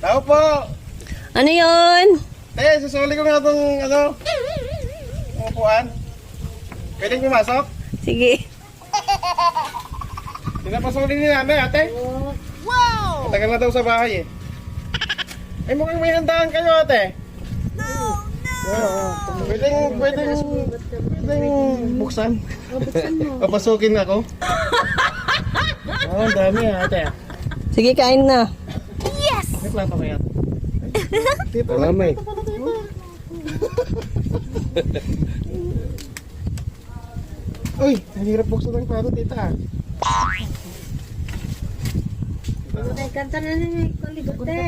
Tao po! Ano yun? Susuli ko nga itong upuan. Pwedeng pumasok? Sige. Pinapasuli ni nanay, ate. Wow! Matagal na daw sa bahay eh. Mukhang may handaan kayo, ate. No! Pwedeng buksan. Papasukin ako. Ang dami ate. Sige, kain na. May plato kaya? Alam eh. Uy, nahirap buksan ng plato, tita. Kanta na ni Kuligote.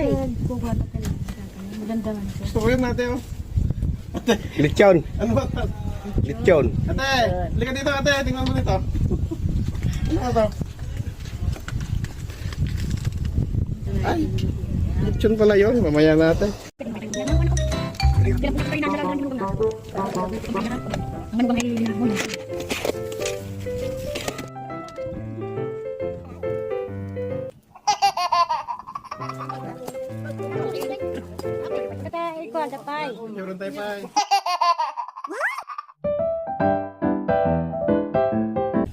Gusto ko yun ate, oh. Ate, Lechon. ano ba? Lechon. Ate, halika dito ate, tingnan mo dito. Ano to? Ay, lechon pala yun, mamaya natin. Meron tayo pa eh.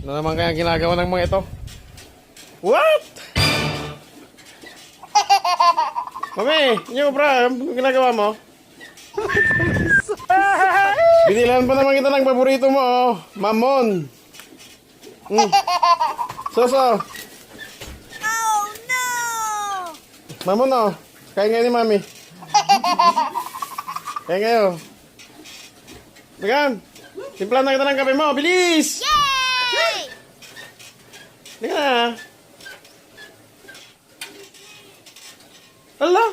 Ano naman kaya ginagawa ng mga ito? What? Mami, yung bra, ano ginagawa mo? Binilan pa naman kita ng paborito mo, oh. Mamon. Soso. Oh no! Mamon, oh. Kaya nga ni mami. Kaya ngayon. Dagan, timplan na kita ng kape mo. Bilis! Yay! Dagan na. Ala!